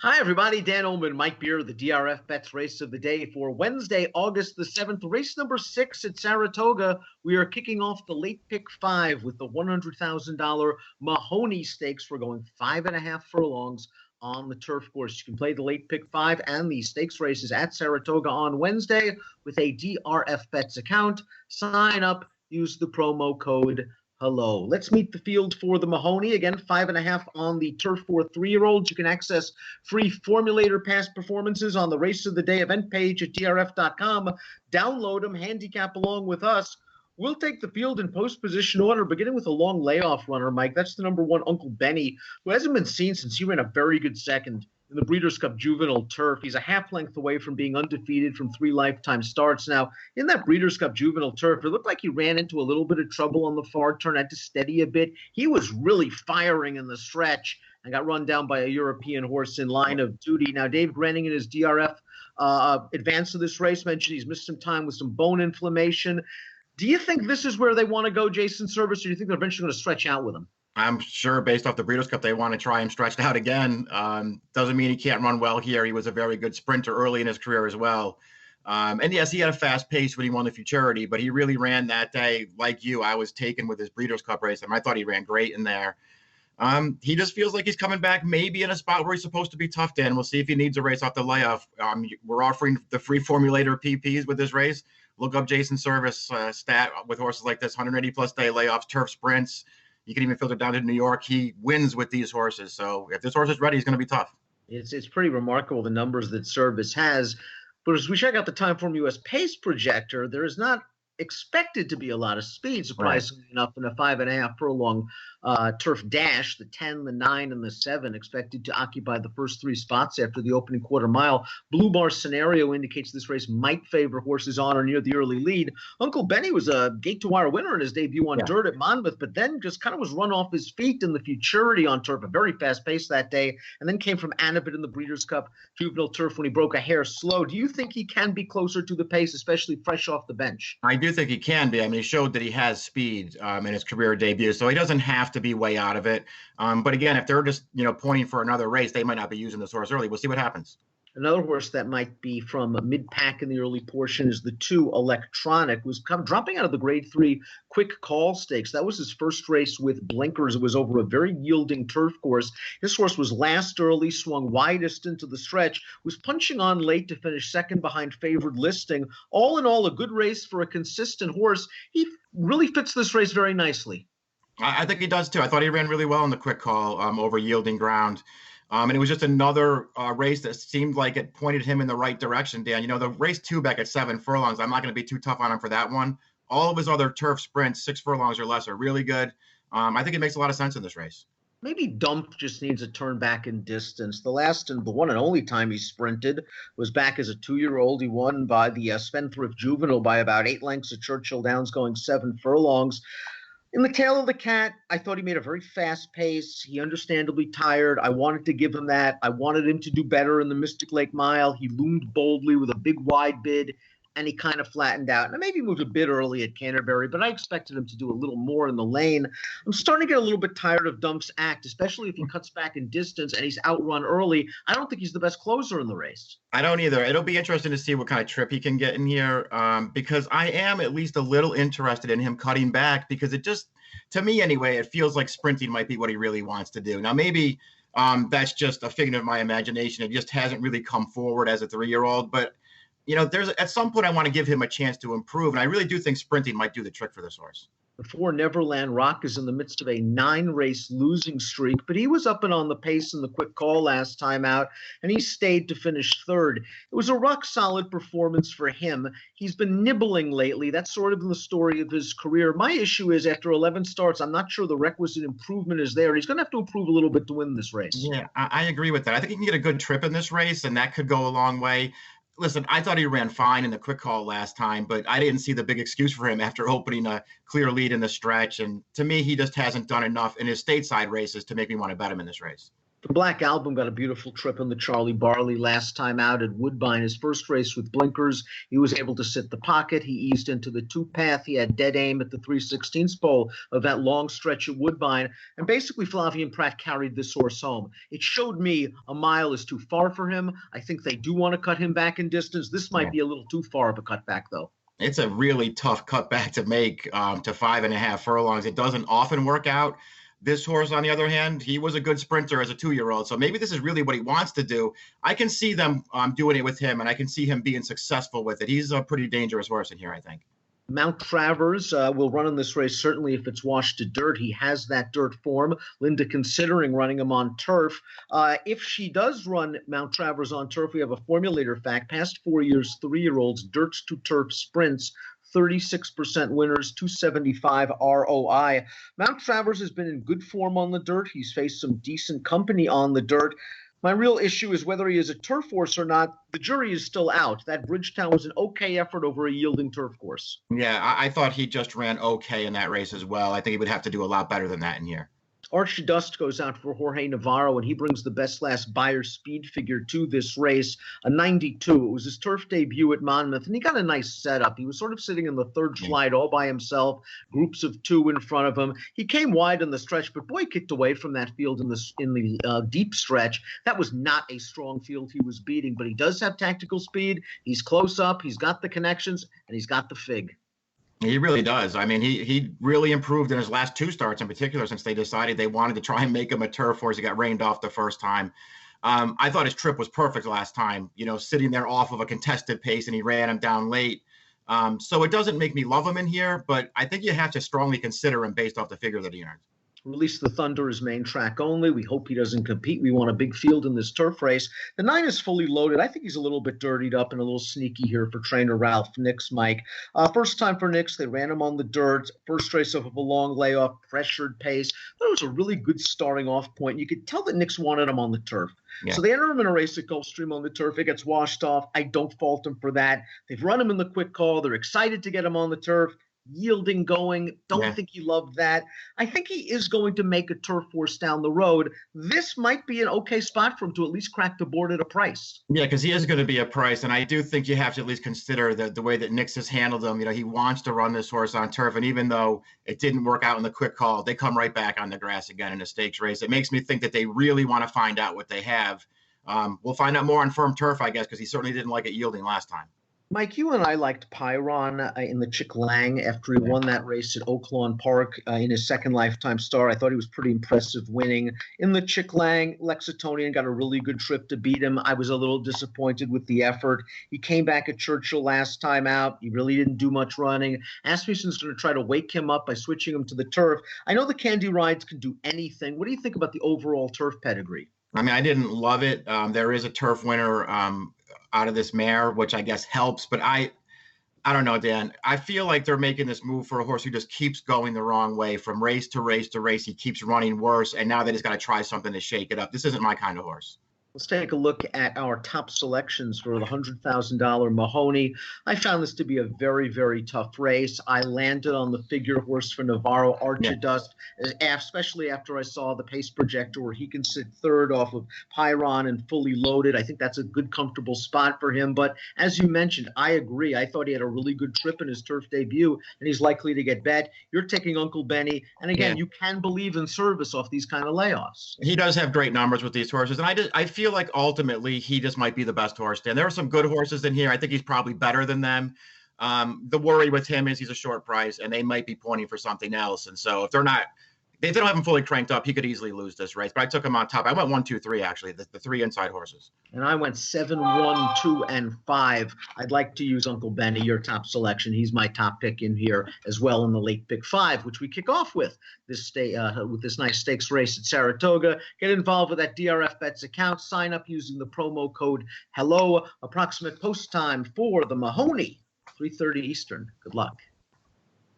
Hi, everybody. Dan Illman and Mike Beer, the DRFBets Race of the Day for Wednesday, August the 7th, race number 6 at Saratoga. We are kicking off the late pick 5 with the $100,000 Mahony Stakes. We're going 5.5 furlongs on the turf course. You can play the late pick 5 and the stakes races at Saratoga on Wednesday with a DRFBets account. Sign up, use the promo code Hello. Let's meet the field for the Mahony. Again, 5.5 on the turf for 3-year-olds. You can access free formulator past performances on the Race of the Day event page at DRF.com. Download them, handicap along with us. We'll take the field in post position order, beginning with a long layoff runner, Mike. That's the number 1, Uncle Benny, who hasn't been seen since he ran a very good second in the Breeders' Cup Juvenile Turf. He's a half length away from being undefeated from 3 lifetime starts. Now, in that Breeders' Cup Juvenile Turf, it looked like he ran into a little bit of trouble on the far turn, had to steady a bit. He was really firing in the stretch and got run down by a European horse in line of duty. Now, Dave Grenning in his DRF advance of this race mentioned he's missed some time with some bone inflammation. Do you think this is where they want to go, Jason Service, or do you think they're eventually going to stretch out with him? I'm sure based off the Breeders' Cup, they want to try him stretched out again. Doesn't mean he can't run well here. He was a very good sprinter early in his career as well. And yes, he had a fast pace when he won the Futurity, but he really ran that day. Like you, I was taken with his Breeders' Cup race, and I thought he ran great in there. He just feels like he's coming back maybe in a spot where he's supposed to be tough, Dan. We'll see if he needs a race off the layoff. We're offering the free formulator PPs with this race. Look up Jason Service stat with horses like this, 180-plus day layoffs, turf sprints. You can even filter down to New York. He wins with these horses. So if this horse is ready, he's going to be tough. It's pretty remarkable, the numbers that Service has. But as we check out the Timeform US pace projector, there is not expected to be a lot of speed, surprisingly enough, in a 5.5 furlong turf dash. The 10, the 9, and the 7 expected to occupy the first 3 spots after the opening quarter mile. Blue Bar scenario indicates this race might favor horses on or near the early lead. Uncle Benny was a gate-to-wire winner in his debut on dirt at Monmouth, but then just kind of was run off his feet in the Futurity on turf, a very fast pace that day, and then came from Annabit in the Breeders' Cup Juvenile Turf when he broke a hair slow. Do you think he can be closer to the pace, especially fresh off the bench? I do think he can be. I mean, he showed that he has speed in his career debut, so he doesn't have to be way out of it. But again, if they're just pointing for another race, they might not be using this horse early. We'll see what happens. Another horse that might be from mid-pack in the early portion is the 2 Electronic, who's dropping out of the Grade 3 Quick Call Stakes. That was his first race with blinkers. It was over a very yielding turf course. This horse was last early, swung widest into the stretch, was punching on late to finish second behind Favored Listing. All in all, a good race for a consistent horse. He really fits this race very nicely. I think he does, too. I thought he ran really well in the quick call over yielding ground. And it was just another race that seemed like it pointed him in the right direction, Dan. The race 2 back at 7 furlongs, I'm not going to be too tough on him for that one. All of his other turf sprints, 6 furlongs or less, are really good. I think it makes a lot of sense in this race. Maybe Dump just needs a turn back in distance. The last and the one and only time he sprinted was back as a 2-year-old. He won by the Spendthrift Juvenile by about 8 lengths at Churchill Downs, going 7 furlongs. In the Tail of the Cat, I thought he made a very fast pace. He understandably tired. I wanted to give him that. I wanted him to do better in the Mystic Lake Mile. He loomed boldly with a big wide bid, and he kind of flattened out. And I maybe moved a bit early at Canterbury, but I expected him to do a little more in the lane. I'm starting to get a little bit tired of Dump's act, especially if he cuts back in distance and he's outrun early. I don't think he's the best closer in the race. I don't either. It'll be interesting to see what kind of trip he can get in here because I am at least a little interested in him cutting back because it just, to me anyway, it feels like sprinting might be what he really wants to do. Now, maybe that's just a figment of my imagination. It just hasn't really come forward as a 3-year-old, but there's at some point I want to give him a chance to improve, and I really do think sprinting might do the trick for this horse. The 4 Neverland Rock is in the midst of a 9-race losing streak, but he was up and on the pace in the quick call last time out, and he stayed to finish 3rd. It was a rock-solid performance for him. He's been nibbling lately. That's sort of been the story of his career. My issue is after 11 starts, I'm not sure the requisite improvement is there. He's going to have to improve a little bit to win this race. Yeah, I agree with that. I think he can get a good trip in this race, and that could go a long way. Listen, I thought he ran fine in the quick call last time, but I didn't see the big excuse for him after opening a clear lead in the stretch. And to me, he just hasn't done enough in his stateside races to make me want to bet him in this race. The Black Album got a beautiful trip in the Charlie Barley last time out at Woodbine. His first race with blinkers, he was able to sit the pocket. He eased into the two-path. He had dead aim at the 3/16 pole of that long stretch at Woodbine. And basically, Flavien Prat carried this horse home. It showed me a mile is too far for him. I think they do want to cut him back in distance. This might be a little too far of a cutback, though. It's a really tough cutback to make to 5.5 furlongs. It doesn't often work out. This horse, on the other hand, he was a good sprinter as a 2-year-old. So maybe this is really what he wants to do. I can see them doing it with him, and I can see him being successful with it. He's a pretty dangerous horse in here, I think. Mount Travers will run in this race, certainly if it's washed to dirt. He has that dirt form. Linda considering running him on turf. If she does run Mount Travers on turf, we have a formulator fact. Past 4 years, 3-year-olds, dirt to turf sprints, 36% winners, 275 ROI. Mount Travers has been in good form on the dirt. He's faced some decent company on the dirt. My real issue is whether he is a turf horse or not. The jury is still out. That Bridgetown was an okay effort over a yielding turf course. Yeah, I thought he just ran okay in that race as well. I think he would have to do a lot better than that in here. Archie Dust goes out for Jorge Navarro, and he brings the best last Beyer speed figure to this race, a 92. It was his turf debut at Monmouth, and he got a nice setup. He was sort of sitting in the third flight all by himself, groups of 2 in front of him. He came wide in the stretch, but boy, kicked away from that field in the deep stretch. That was not a strong field he was beating, but he does have tactical speed. He's close up. He's got the connections, and he's got the fig. He really does. I mean, he really improved in his last 2 starts in particular since they decided they wanted to try and make him a turf horse. He got rained off the first time. I thought his trip was perfect last time, sitting there off of a contested pace, and he ran him down late. So it doesn't make me love him in here, but I think you have to strongly consider him based off the figure that he earned. Release the Thunder is main track only. We hope he doesn't compete. We want a big field in this turf race. The 9 is fully loaded. I think he's a little bit dirtied up and a little sneaky here for trainer Ralph Nix, Mike. First time for Nix. They ran him on the dirt. First race of a long layoff, pressured pace. But it was a really good starting off point. You could tell that Nix wanted him on the turf. Yeah. So they enter him in a race at Gulfstream on the turf. It gets washed off. I don't fault him for that. They've run him in the quick call. They're excited to get him on the turf. Yielding going. Don't think he loved that. I think he is going to make a turf horse down the road. This might be an okay spot for him to at least crack the board at a price. Yeah, because he is going to be a price, and I do think you have to at least consider the way that Nix has handled him. He wants to run this horse on turf, and even though it didn't work out in the quick call, they come right back on the grass again in a stakes race. It makes me think that they really want to find out what they have. We'll find out more on firm turf, I guess, because he certainly didn't like it yielding last time. Mike, you and I liked Pyron in the Chick Lang after he won that race at Oaklawn Park in his second Lifetime Star. I thought he was pretty impressive winning. In the Chick Lang, Lexingtonian got a really good trip to beat him. I was a little disappointed with the effort. He came back at Churchill last time out. He really didn't do much running. Asmussen's going to try to wake him up by switching him to the turf. I know the Candy Rides can do anything. What do you think about the overall turf pedigree? I mean, I didn't love it. There is a turf winner out of this mare, which I guess helps. But I don't know, Dan. I feel like they're making this move for a horse who just keeps going the wrong way from race to race to race. He keeps running worse, and now they just got to try something to shake it up. This isn't my kind of horse. Let's take a look at our top selections for the $100,000 Mahoney. I found this to be a very, very tough race. I landed on the figure horse for Navarro, Archie Dust, especially after I saw the pace projector where he can sit third off of Pyron and fully loaded. I think that's a good, comfortable spot for him. But as you mentioned, I agree. I thought he had a really good trip in his turf debut, and he's likely to get bet. You're taking Uncle Benny. And again, you can believe in service off these kind of layoffs. He does have great numbers with these horses. And I feel like ultimately he just might be the best horse. Dan, there are some good horses in here. I think he's probably better than them. The worry with him is he's a short price, and they might be pointing for something else. And so if they don't have him fully cranked up, he could easily lose this race. But I took him on top. I went 1, 2, 3 actually, the 3 inside horses. And I went 7, 1, 2, and 5. I'd like to use Uncle Benny, your top selection. He's my top pick in here as well in the late pick 5, which we kick off with this nice stakes race at Saratoga. Get involved with that DRFBets account. Sign up using the promo code HELLO. Approximate post time for the Mahoney, 3:30 Eastern. Good luck.